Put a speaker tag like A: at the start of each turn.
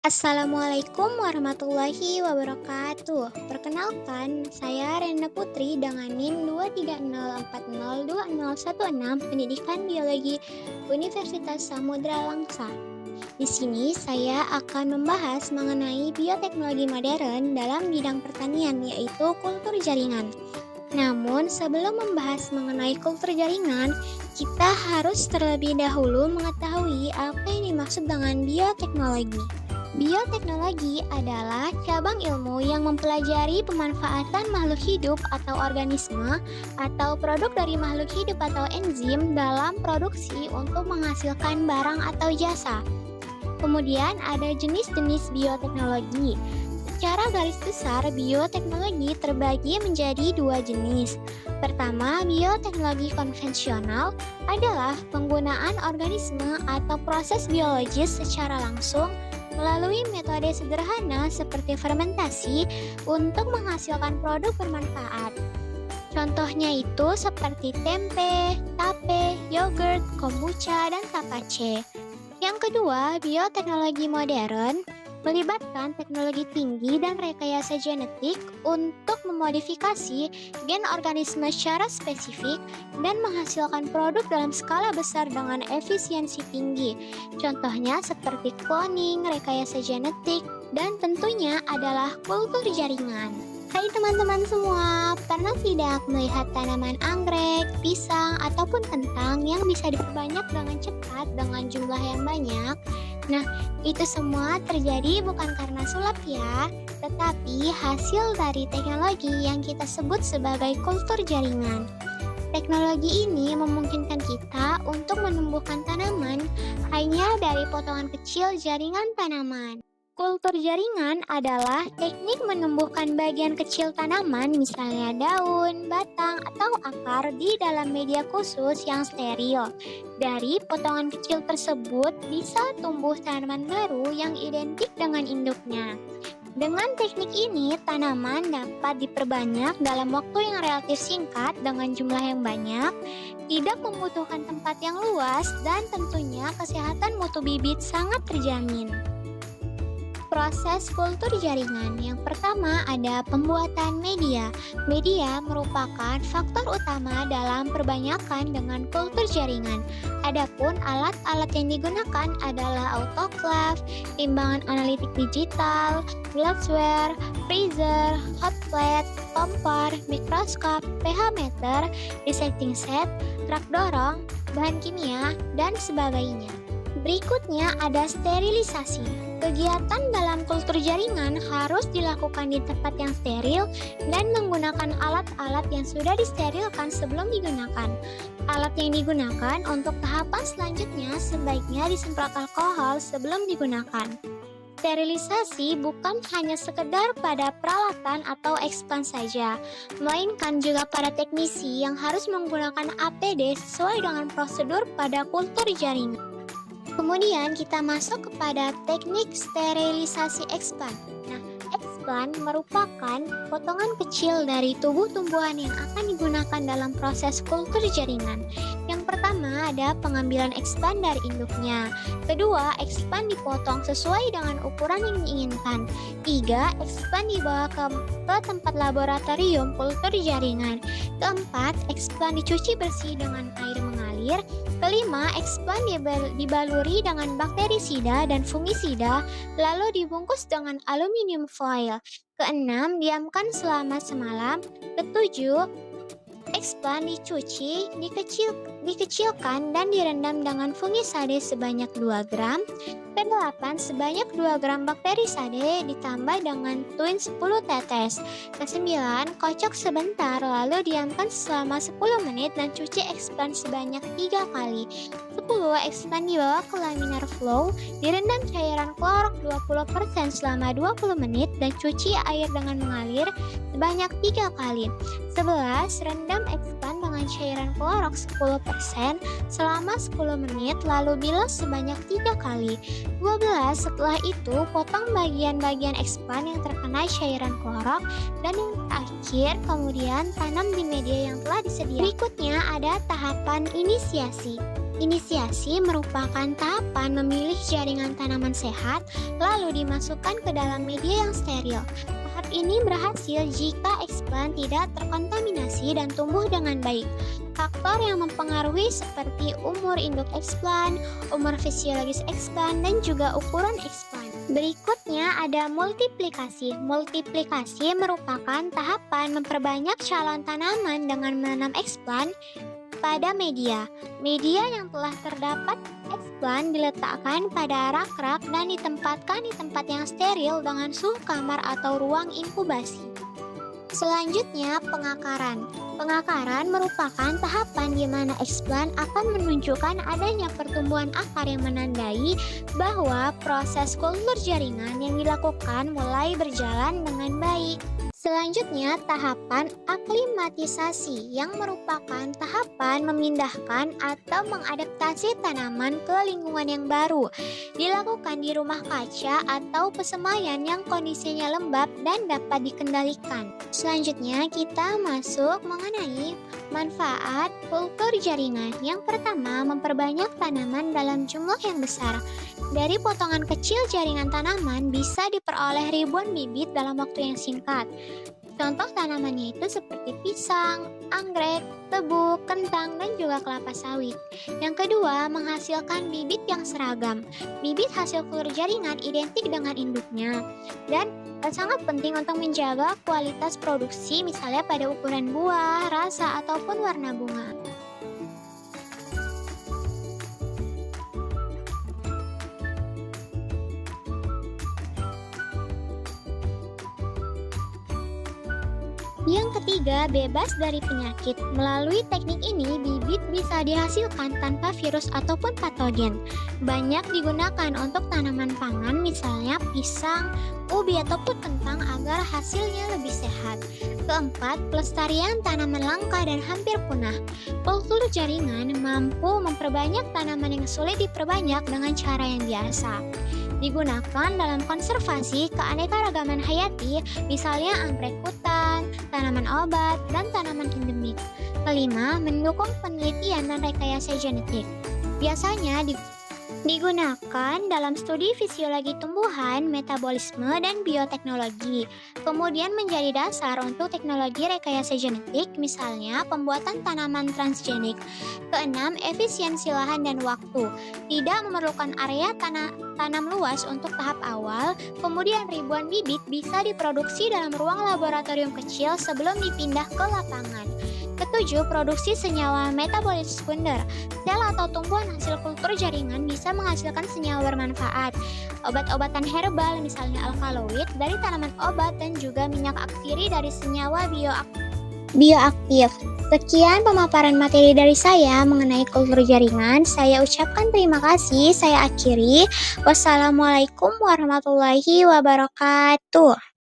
A: Assalamualaikum warahmatullahi wabarakatuh. Perkenalkan, saya Renda Putri dengan NIM 230402016 Pendidikan Biologi Universitas Samudra Langsa. Di sini saya akan membahas mengenai bioteknologi modern dalam bidang pertanian, yaitu kultur jaringan. Namun, sebelum membahas mengenai kultur jaringan, kita harus terlebih dahulu mengetahui apa yang dimaksud dengan bioteknologi. Bioteknologi adalah cabang ilmu yang mempelajari pemanfaatan makhluk hidup atau organisme atau produk dari makhluk hidup atau enzim dalam produksi untuk menghasilkan barang atau jasa. Kemudian ada jenis-jenis bioteknologi. Secara garis besar, bioteknologi terbagi menjadi dua jenis. Pertama, bioteknologi konvensional adalah penggunaan organisme atau proses biologis secara langsung melalui metode sederhana seperti fermentasi untuk menghasilkan produk bermanfaat. Contohnya itu seperti tempe, tape, yogurt, kombucha, dan tapace. Yang kedua, bioteknologi modern melibatkan teknologi tinggi dan rekayasa genetik untuk memodifikasi gen organisme secara spesifik dan menghasilkan produk dalam skala besar dengan efisiensi tinggi. Contohnya seperti cloning, rekayasa genetik, dan tentunya adalah kultur jaringan. Hai teman-teman semua, pernah tidak melihat tanaman anggrek, pisang, ataupun kentang yang bisa diperbanyak dengan cepat dengan jumlah yang banyak? Nah, itu semua terjadi bukan karena sulap ya, tetapi hasil dari teknologi yang kita sebut sebagai kultur jaringan. Teknologi ini memungkinkan kita untuk menumbuhkan tanaman hanya dari potongan kecil jaringan tanaman. Kultur jaringan adalah teknik menumbuhkan bagian kecil tanaman, misalnya daun, batang, atau akar di dalam media khusus yang steril. Dari potongan kecil tersebut bisa tumbuh tanaman baru yang identik dengan induknya. Dengan teknik ini, tanaman dapat diperbanyak dalam waktu yang relatif singkat dengan jumlah yang banyak, tidak membutuhkan tempat yang luas, dan tentunya kesehatan mutu bibit sangat terjamin. Proses kultur jaringan. Yang pertama ada pembuatan media. Media merupakan faktor utama dalam perbanyakan dengan kultur jaringan. Adapun alat-alat yang digunakan adalah autoclave, timbangan analitik digital, glassware, freezer, hot plate, kompor, mikroskop, pH meter, dissecting set, rak dorong, bahan kimia, dan sebagainya. Berikutnya ada sterilisasi. Kegiatan dalam kultur jaringan harus dilakukan di tempat yang steril dan menggunakan alat-alat yang sudah disterilkan sebelum digunakan. Alat yang digunakan untuk tahapan selanjutnya sebaiknya disemprot alkohol sebelum digunakan. Sterilisasi bukan hanya sekedar pada peralatan atau ekspan saja, melainkan juga pada teknisi yang harus menggunakan APD sesuai dengan prosedur pada kultur jaringan. Kemudian kita masuk kepada teknik sterilisasi ekspan. Nah, ekspan merupakan potongan kecil dari tubuh tumbuhan yang akan digunakan dalam proses kultur jaringan. Yang pertama ada pengambilan ekspan dari induknya. Kedua, ekspan dipotong sesuai dengan ukuran yang diinginkan. Tiga, ekspan dibawa ke tempat laboratorium kultur jaringan. Keempat, ekspan dicuci bersih dengan air mengalir. Kelima, ekspan dibaluri dengan bakterisida dan fungisida, lalu dibungkus dengan aluminium foil. Keenam, diamkan selama semalam. Ketujuh, ekspan dicuci, dikecilkan dan direndam dengan fungisade sebanyak 2 gram. Kedelapan, sebanyak 2 gram bakterisade ditambah dengan tuin 10 tetes. Kesembilan, kocok sebentar lalu diamkan selama 10 menit dan cuci ekspan sebanyak 3 kali. 10, ekspan dibawa ke laminar flow, direndam cairan klorok 20% selama 20 menit dan cuci air dengan mengalir sebanyak 3 kali. 11, rendam ekspan dengan cairan klorok 10% selama 10 menit lalu bilas sebanyak 3 kali. 12, setelah itu potong bagian-bagian ekspan yang terkena cairan klorok dan yang terakhir kemudian tanam di media yang telah disediakan. Berikutnya ada tahapan inisiasi. Inisiasi merupakan tahapan memilih jaringan tanaman sehat, lalu dimasukkan ke dalam media yang steril. Tahap ini berhasil jika eksplan tidak terkontaminasi dan tumbuh dengan baik. Faktor yang mempengaruhi seperti umur induk eksplan, umur fisiologis eksplan, dan juga ukuran eksplan. Berikutnya ada multiplikasi. Multiplikasi merupakan tahapan memperbanyak calon tanaman dengan menanam eksplan pada media. Media yang telah terdapat eksplan diletakkan pada rak-rak dan ditempatkan di tempat yang steril dengan suhu kamar atau ruang inkubasi. Selanjutnya, pengakaran. Pengakaran merupakan tahapan di mana eksplan akan menunjukkan adanya pertumbuhan akar yang menandai bahwa proses kultur jaringan yang dilakukan mulai berjalan dengan baik. Selanjutnya, tahapan aklimatisasi yang merupakan tahapan memindahkan atau mengadaptasi tanaman ke lingkungan yang baru. Dilakukan di rumah kaca atau pesemaian yang kondisinya lembab dan dapat dikendalikan. Selanjutnya, kita masuk mengenai manfaat kultur jaringan. Yang pertama, memperbanyak tanaman dalam jumlah yang besar. Dari potongan kecil jaringan tanaman bisa diperoleh ribuan bibit dalam waktu yang singkat. Contoh tanamannya itu seperti pisang, anggrek, tebu, kentang, dan juga kelapa sawit. Yang kedua, menghasilkan bibit yang seragam. Bibit hasil kultur jaringan identik dengan induknya. Dan sangat penting untuk menjaga kualitas produksi, misalnya pada ukuran buah, rasa, ataupun warna bunga. Yang ketiga, bebas dari penyakit. Melalui teknik ini, bibit bisa dihasilkan tanpa virus ataupun patogen. Banyak digunakan untuk tanaman pangan, misalnya pisang, ubi, ataupun kentang agar hasilnya lebih sehat. Keempat, pelestarian tanaman langka dan hampir punah. Kultur jaringan mampu memperbanyak tanaman yang sulit diperbanyak dengan cara yang biasa. Digunakan dalam konservasi keanekaragaman hayati, misalnya anggrek hutan, tanaman obat, dan tanaman endemik. Kelima, mendukung penelitian dan rekayasa genetik. Biasanya digunakan dalam studi fisiologi tumbuhan, metabolisme, dan bioteknologi. Kemudian menjadi dasar untuk teknologi rekayasa genetik, misalnya pembuatan tanaman transgenik. Keenam, efisiensi lahan dan waktu. Tidak memerlukan area tanam luas untuk tahap awal, kemudian ribuan bibit bisa diproduksi dalam ruang laboratorium kecil sebelum dipindah ke lapangan. Ketujuh, produksi senyawa metabolis sekunder. Sel atau tumbuhan hasil kultur jaringan bisa menghasilkan senyawa bermanfaat. Obat-obatan herbal misalnya alkaloid dari tanaman obat dan juga minyak atsiri dari senyawa bioaktif. Sekian pemaparan materi dari saya mengenai kultur jaringan. Saya ucapkan terima kasih. Saya akhiri. Wassalamualaikum warahmatullahi wabarakatuh.